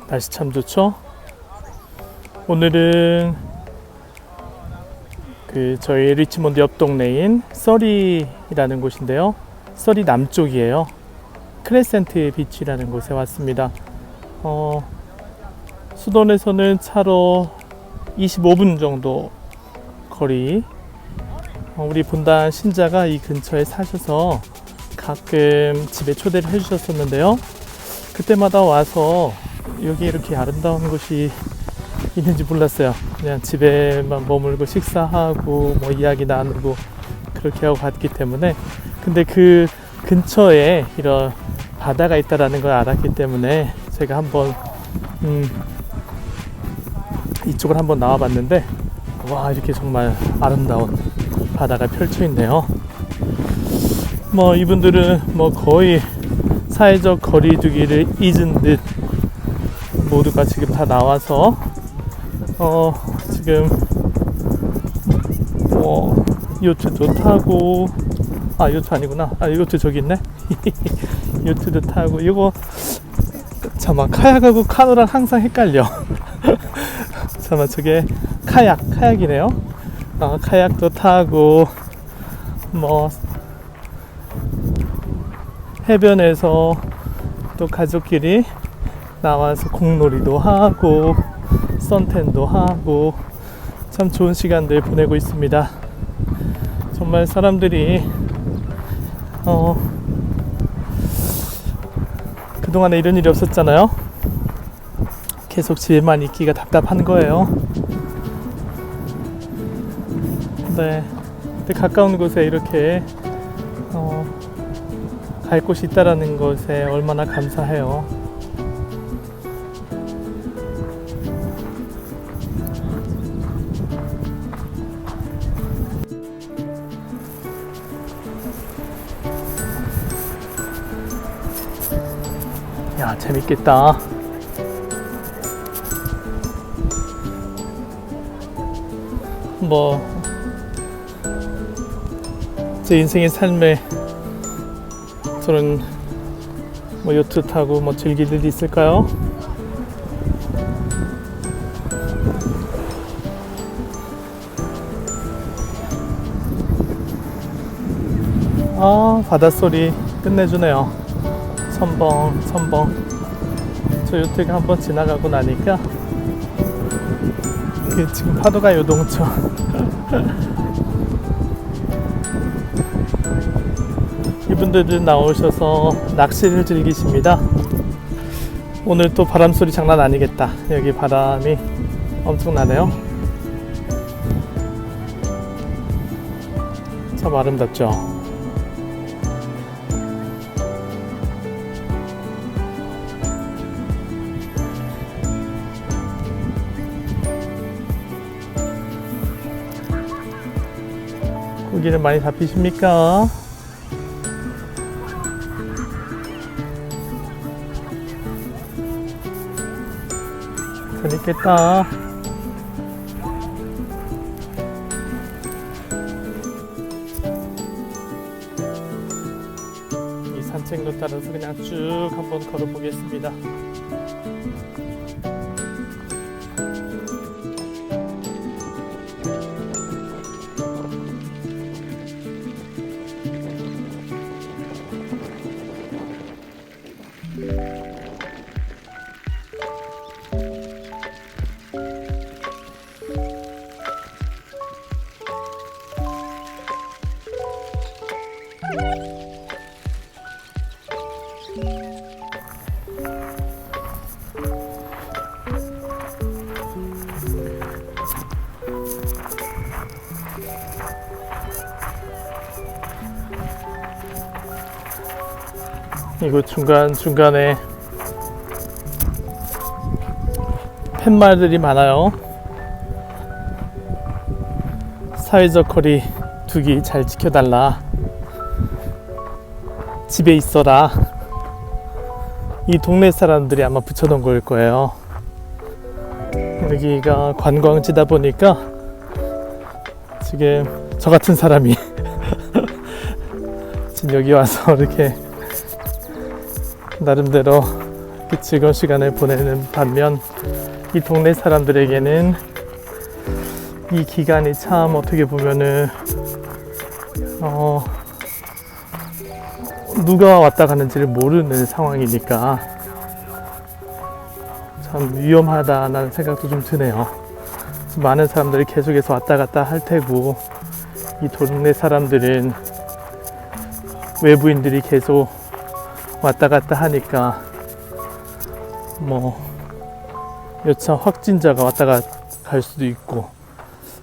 날씨 참 좋죠? 오늘은 저희 리치몬드 옆 동네인 서리라는 곳인데요. 서리 남쪽이에요. 크레센트 비치라는 곳에 왔습니다. 수도원에서는 차로 25분 정도 거리. 우리 본당 신자가 이 근처에 사셔서 가끔 집에 초대를 해주셨었는데요. 그때마다 와서 여기 이렇게 아름다운 곳이 있는지 몰랐어요. 그냥 집에만 머물고 식사하고 뭐 이야기 나누고 그렇게 하고 갔기 때문에, 근데 그 근처에 이런 바다가 있다라는 걸 알았기 때문에 제가 한번 이쪽을 한번 나와 봤는데, 와, 이렇게 정말 아름다운 바다가 펼쳐 있네요. 뭐 이분들은 뭐 거의 사회적 거리두기를 잊은 듯 모두가 지금 다 나와서 지금 뭐 요트도 타고, 요트 아니구나, 요트 저기 있네. 요트도 타고, 이거 잠깐만, 카약하고 카누랑 항상 헷갈려. 잠깐만, 저게 카약이네요. 카약도 타고, 뭐 해변에서 또 가족끼리 나와서 공놀이도 하고 선탠도 하고 참 좋은 시간들 보내고 있습니다. 정말 사람들이 그동안에 이런 일이 없었잖아요. 계속 집에만 있기가 답답한 거예요. 네, 근데 가까운 곳에 이렇게 갈 곳이 있다라는 것에 얼마나 감사해요. 야, 재밌겠다. 뭐 제 인생의 삶에 저는 뭐 요트 타고 뭐 즐길 일이 있을까요? 바닷소리 끝내주네요. 첨벙. 저 요트가 한번 지나가고 나니까 지금 파도가 요동쳐. 이분들은 나오셔서 낚시를 즐기십니다. 오늘 또 바람소리 장난 아니겠다. 여기 바람이 엄청나네요. 참 아름답죠. 고기를 많이 잡히십니까? 재밌겠다. 이 산책로 따라서 그냥 쭉 한번 걸어보겠습니다. 이곳 중간중간에 팻말들이 많아요. 사회적 거리 두기 잘 지켜달라, 집에 있어라, 이 동네 사람들이 아마 붙여놓은 걸 거예요. 여기가 관광지다 보니까 지금 저 같은 사람이 지금 여기 와서 이렇게 나름대로 그 즐거운 시간을 보내는 반면 이 동네 사람들에게는 이 기간이 참 어떻게 보면은 누가 왔다 가는지를 모르는 상황이니까 참 위험하다는 생각도 좀 드네요. 많은 사람들이 계속해서 왔다 갔다 할 테고 이 동네 사람들은 외부인들이 계속 왔다 갔다 하니까 뭐 여차 확진자가 왔다 갈 수도 있고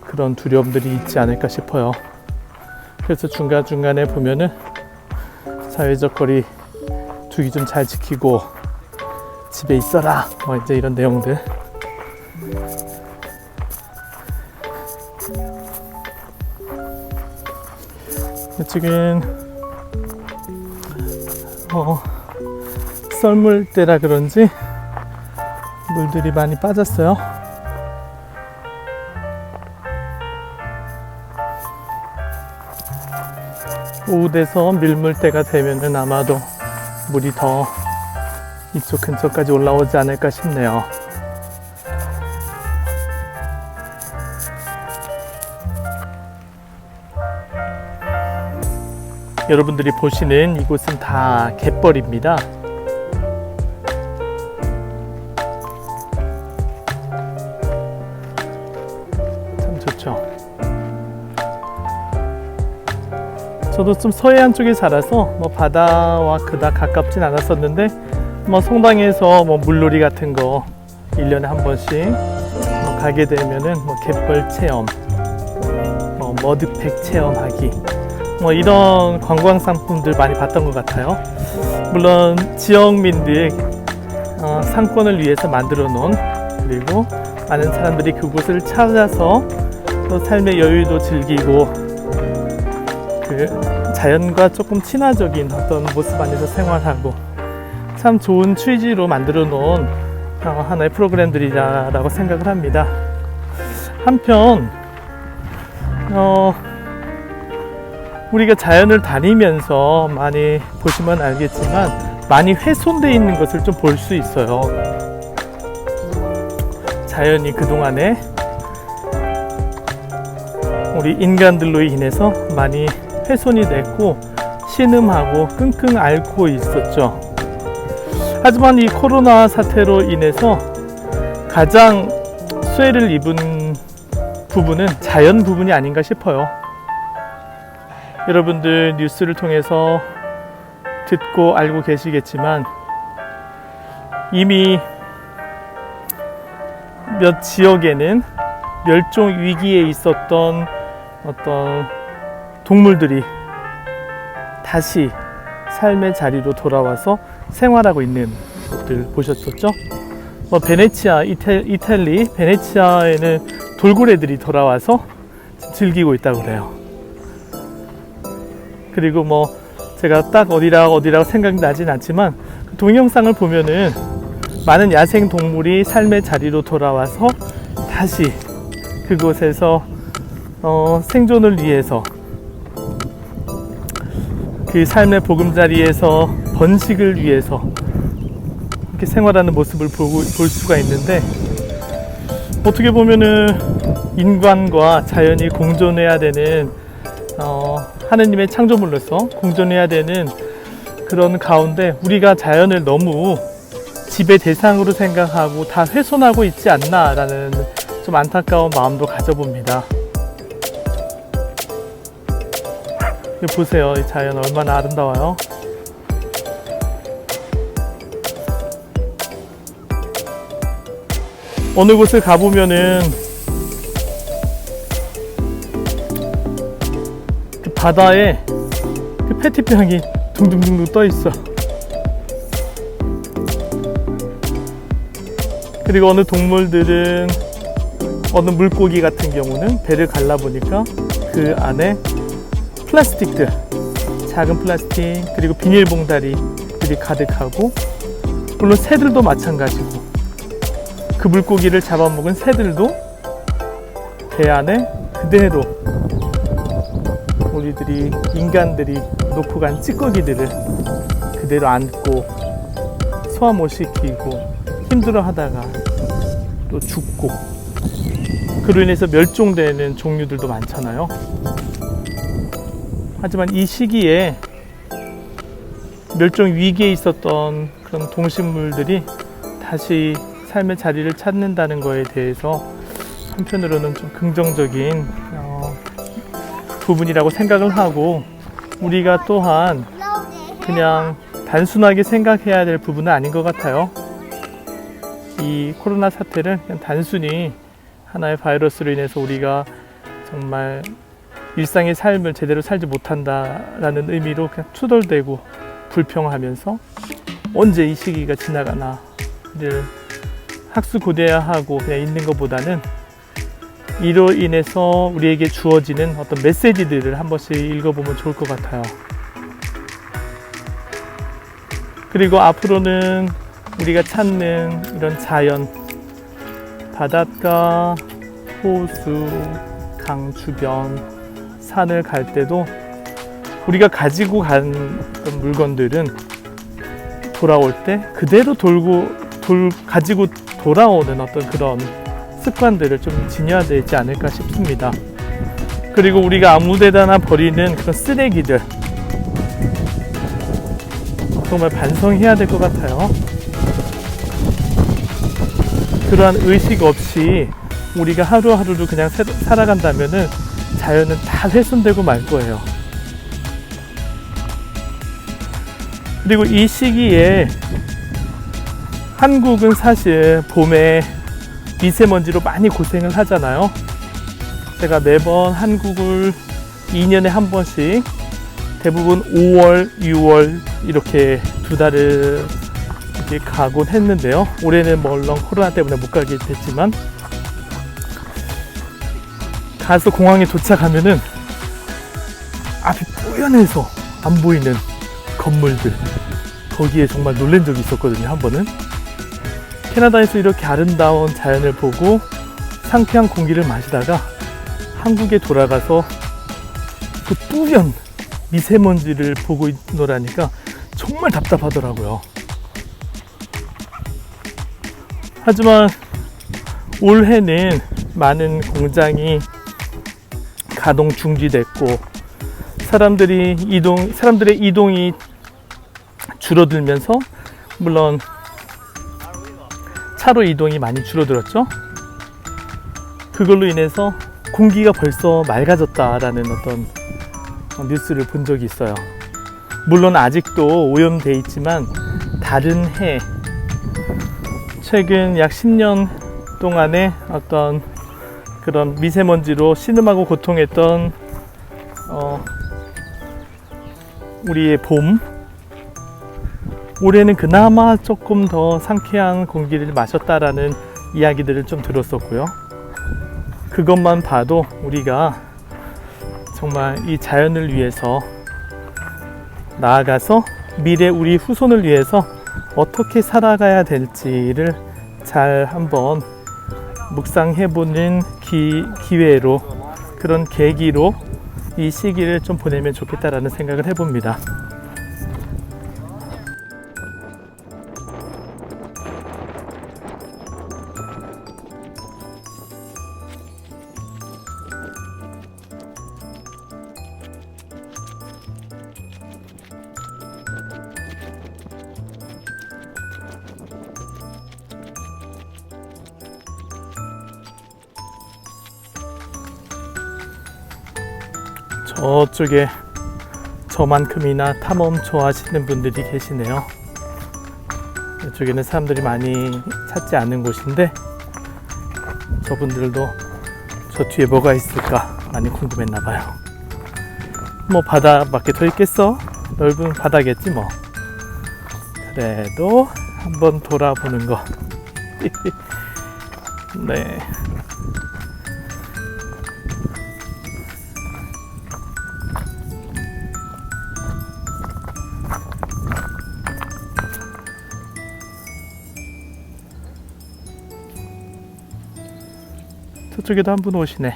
그런 두려움들이 있지 않을까 싶어요. 그래서 중간중간에 보면은 사회적 거리 두기 좀 잘 지키고 집에 있어라 뭐 이제 이런 내용들. 지금 썰물 때라 그런지 물들이 많이 빠졌어요. 오후 돼서 밀물 때가 되면은 아마도 물이 더 이쪽 근처까지 올라오지 않을까 싶네요. 여러분들이 보시는 이곳은 다 갯벌입니다. 참 좋죠. 저도 좀 서해안 쪽에 살아서 뭐 바다와 그닥 가깝진 않았었는데 뭐 성당에서 뭐 물놀이 같은 거 1년에 한 번씩 뭐 가게 되면은 뭐 갯벌 체험, 뭐 머드팩 체험하기 뭐 이런 관광 상품들 많이 봤던 것 같아요. 물론 지역민들 상권을 위해서 만들어 놓은, 그리고 많은 사람들이 그곳을 찾아서 또 삶의 여유도 즐기고 그 자연과 조금 친화적인 어떤 모습 안에서 생활하고 참 좋은 취지로 만들어 놓은 하나의 프로그램들이라고 생각을 합니다. 한편 우리가 자연을 다니면서 많이 보시면 알겠지만 많이 훼손되어 있는 것을 좀 볼 수 있어요. 자연이 그동안에 우리 인간들로 인해서 많이 훼손이 됐고 신음하고 끙끙 앓고 있었죠. 하지만 이 코로나 사태로 인해서 가장 수혜를 입은 부분은 자연 부분이 아닌가 싶어요. 여러분들 뉴스를 통해서 듣고 알고 계시겠지만 이미 몇 지역에는 멸종 위기에 있었던 어떤 동물들이 다시 삶의 자리로 돌아와서 생활하고 있는 것들 보셨었죠? 베네치아, 이탈리 베네치아에는 돌고래들이 돌아와서 즐기고 있다고 그래요. 그리고 제가 딱 어디라고 생각이 나진 않지만 그 동영상을 보면은 많은 야생 동물이 삶의 자리로 돌아와서 다시 그곳에서 생존을 위해서 그 삶의 보금자리에서 번식을 위해서 이렇게 생활하는 모습을 볼 수가 있는데, 어떻게 보면은 인간과 자연이 공존해야 되는 하느님의 창조물로서 공존해야 되는 그런 가운데 우리가 자연을 너무 지배 대상으로 생각하고 다 훼손하고 있지 않나라는 좀 안타까운 마음도 가져봅니다. 보세요, 이 자연 얼마나 아름다워요. 어느 곳을 가보면은 그 바다에 그 페트병이 둥둥둥둥 떠 있어. 그리고 어느 동물들은, 어느 물고기 같은 경우는 배를 갈라보니까 그 안에 플라스틱들, 작은 플라스틱, 그리고 비닐봉다리들이 가득하고, 물론 새들도 마찬가지고, 그 물고기를 잡아먹은 새들도 배 안에 그대로 인간들이 놓고 간 찌꺼기들을 그대로 안고 소화 못 시키고 힘들어 하다가 또 죽고, 그로 인해서 멸종되는 종류들도 많잖아요. 하지만 이 시기에 멸종 위기에 있었던 그런 동식물들이 다시 삶의 자리를 찾는다는 거에 대해서 한편으로는 좀 긍정적인 부분이라고 생각을 하고, 우리가 또한 그냥 단순하게 생각해야 될 부분은 아닌 것 같아요. 이 코로나 사태를 그냥 단순히 하나의 바이러스로 인해서 우리가 정말 일상의 삶을 제대로 살지 못한다라는 의미로 그냥 투덜대고 불평하면서 언제 이 시기가 지나가나를 학수고대하고 그냥 있는 것보다는 이로 인해서 우리에게 주어지는 어떤 메시지들을 한 번씩 읽어보면 좋을 것 같아요. 그리고 앞으로는 우리가 찾는 이런 자연, 바닷가, 호수, 강 주변, 산을 갈 때도 우리가 가지고 간 물건들은 돌아올 때 그대로 가지고 돌아오는 어떤 그런 습관들을 좀 지녀야 되지 않을까 싶습니다. 그리고 우리가 아무데나 버리는 그런 쓰레기들 정말 반성해야 될 것 같아요. 그러한 의식 없이 우리가 하루하루를 그냥 살아간다면은 자연은 다 훼손되고 말 거예요. 그리고 이 시기에 한국은 사실 봄에 미세먼지로 많이 고생을 하잖아요. 제가 매번 한국을 2년에 한 번씩 대부분 5월, 6월 이렇게 2달을 이렇게 가곤 했는데요. 올해는 물론 코로나 때문에 못 가게 됐지만, 가서 공항에 도착하면은 앞이 뿌연해서 안 보이는 건물들, 거기에 정말 놀란 적이 있었거든요. 한 번은 캐나다에서 이렇게 아름다운 자연을 보고 상쾌한 공기를 마시다가 한국에 돌아가서 그 뿌연 미세먼지를 보고 있노라니까 정말 답답하더라고요. 하지만 올해는 많은 공장이 가동 중지됐고 사람들의 이동이 줄어들면서, 물론 차로 이동이 많이 줄어들었죠. 그걸로 인해서 공기가 벌써 맑아졌다라는 어떤 뉴스를 본 적이 있어요. 물론 아직도 오염돼 있지만 다른 해, 최근 약 10년 동안의 어떤 그런 미세먼지로 신음하고 고통했던 우리의 봄, 올해는 그나마 조금 더 상쾌한 공기를 마셨다라는 이야기들을 좀 들었었고요. 그것만 봐도 우리가 정말 이 자연을 위해서, 나아가서 미래 우리 후손을 위해서 어떻게 살아가야 될지를 잘 한번 묵상해보는 기회로, 그런 계기로 이 시기를 좀 보내면 좋겠다라는 생각을 해봅니다. 저쪽에 저만큼이나 탐험 좋아하시는 분들이 계시네요. 이쪽에는 사람들이 많이 찾지 않는 곳인데, 저분들도 저 뒤에 뭐가 있을까 많이 궁금했나 봐요. 뭐 바다밖에 더 있겠어? 넓은 바다겠지 뭐. 그래도 한번 돌아보는 거. 네. 저쪽에도 한 분 오시네.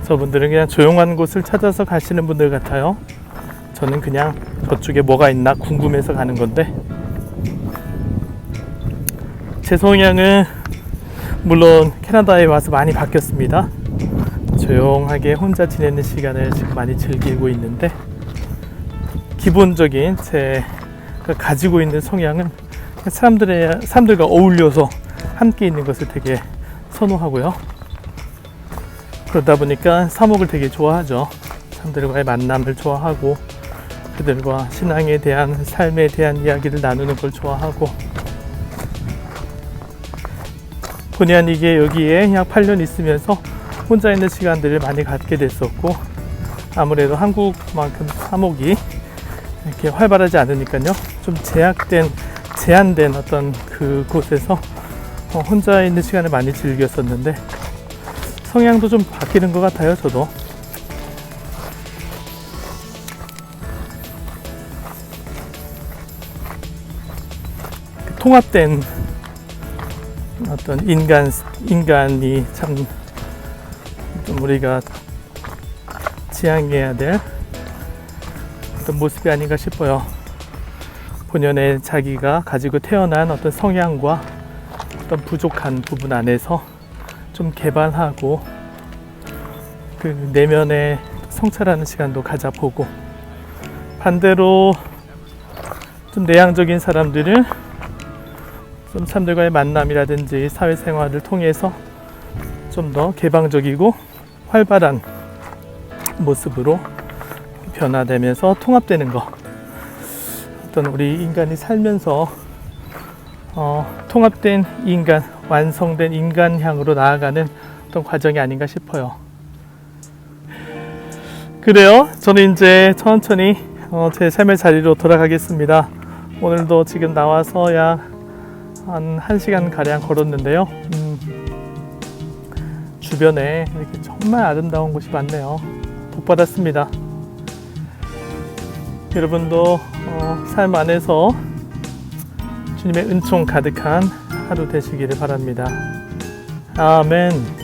저분들은 그냥 조용한 곳을 찾아서 가시는 분들 같아요. 저는 그냥 저쪽에 뭐가 있나 궁금해서 가는 건데, 제 성향은 물론 캐나다에 와서 많이 바뀌었습니다. 조용하게 혼자 지내는 시간을 지금 많이 즐기고 있는데, 기본적인 제가 가지고 있는 성향은 사람들과 어울려서 함께 있는 것을 되게 선호하고요. 그러다 보니까 사목을 되게 좋아하죠. 사람들과의 만남을 좋아하고, 그들과 신앙에 대한, 삶에 대한 이야기를 나누는 걸 좋아하고, 본의 아니게 여기에 약 8년 있으면서 혼자 있는 시간들을 많이 갖게 됐었고, 아무래도 한국만큼 사목이 이렇게 활발하지 않으니까요, 좀 제한된 어떤 그곳에서 혼자 있는 시간을 많이 즐겼었는데, 성향도 좀 바뀌는 것 같아요. 저도 통합된 어떤 인간이 참 좀 우리가 지향해야 될 어떤 모습이 아닌가 싶어요. 본연의 자기가 가지고 태어난 어떤 성향과 어떤 부족한 부분 안에서 좀 개발하고, 그 내면의 성찰하는 시간도 가져보고, 반대로 좀 내향적인 사람들은 좀 사람들과의 만남이라든지 사회생활을 통해서 좀 더 개방적이고 활발한 모습으로 변화되면서 통합되는 거, 어떤 우리 인간이 살면서 통합된 인간, 완성된 인간향으로 나아가는 어떤 과정이 아닌가 싶어요. 그래요. 저는 이제 천천히 제 삶의 자리로 돌아가겠습니다. 오늘도 지금 나와서 약 한 1시간 가량 걸었는데요. 주변에 이렇게 정말 아름다운 곳이 많네요. 복 받았습니다. 여러분도 삶 안에서 주님의 은총 가득한 하루 되시기를 바랍니다. 아멘.